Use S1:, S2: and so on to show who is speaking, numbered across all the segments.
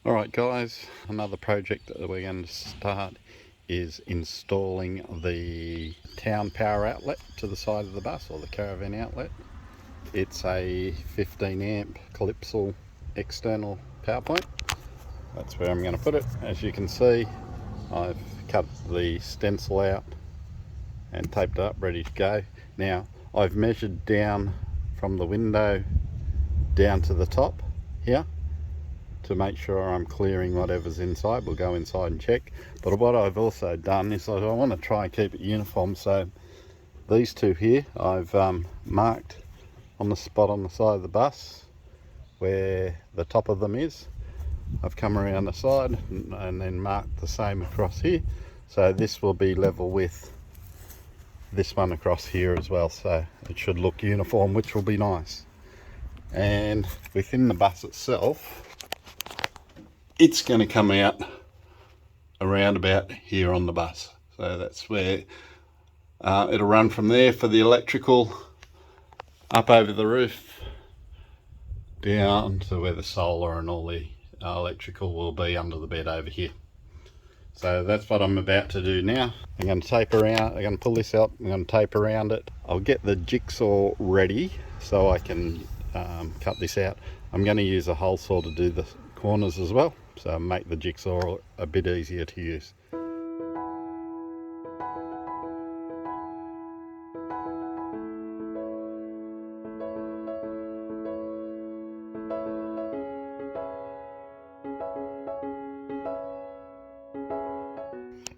S1: Alright guys, another project that we're going to start is installing the town power outlet to the side of the bus, or the caravan outlet. It's a 15 amp Calypso external power point. That's where I'm going to put it. As you can see, I've cut the stencil out and taped it up, ready to go. Now I've measured down from the window down to the top here to make sure I'm clearing whatever's inside. We'll go inside and check. But what I've also done is I want to try and keep it uniform, so these two here I've marked on the spot on the side of the bus where the top of them is. I've come around the side and then marked the same across here, so this will be level with this one across here as well, so it should look uniform, which will be nice. And within the bus itself, it's going to come out around about here on the bus, so that's where it'll run from there for the electrical up over the roof down to where the solar and all the electrical will be under the bed over here. So that's what I'm about to do now. I'm going to tape around, I'm going to pull this out, I'm going to tape around it. I'll get the jigsaw ready so I can cut this out. I'm going to use a hole saw to do the corners as well, so make the jigsaw a bit easier to use.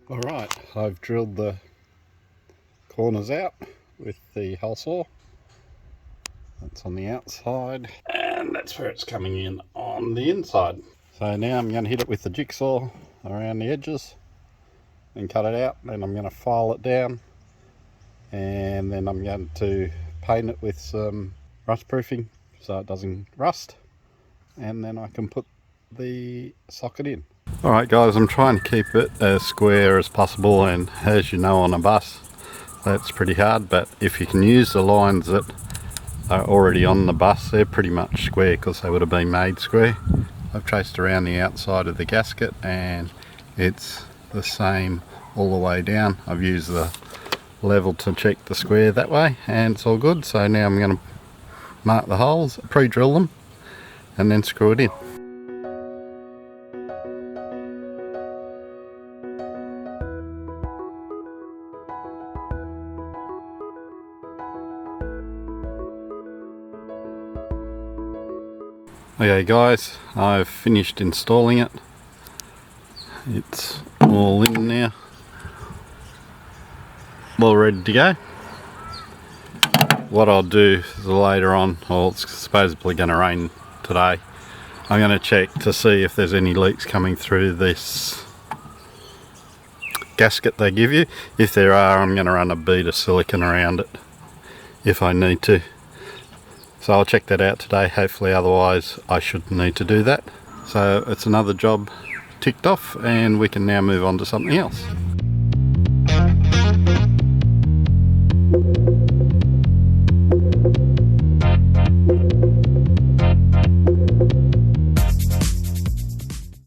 S1: Alright, I've drilled the corners out with the hole saw. That's on the outside, and that's where it's coming in on the inside. So now I'm going to hit it with the jigsaw around the edges and cut it out. Then I'm going to file it down, and then I'm going to paint it with some rust proofing so it doesn't rust, and then I can put the socket in. Alright guys, I'm trying to keep it as square as possible, and as you know on a bus that's pretty hard, but if you can use the lines that are already on the bus, they're pretty much square because they would have been made square. I've traced around the outside of the gasket and it's the same all the way down. I've used the level to check the square that way, and it's all good. So now I'm going to mark the holes, pre-drill them, and then screw it in. Okay guys, I've finished installing it. It's all in now, all ready to go. What I'll do is later on, well, it's supposedly going to rain today, I'm going to check to see if there's any leaks coming through this gasket they give you. If there are, I'm going to run a bead of silicone around it if I need to. So I'll check that out today, hopefully, otherwise I shouldn't need to do that. So it's another job ticked off, and we can now move on to something else.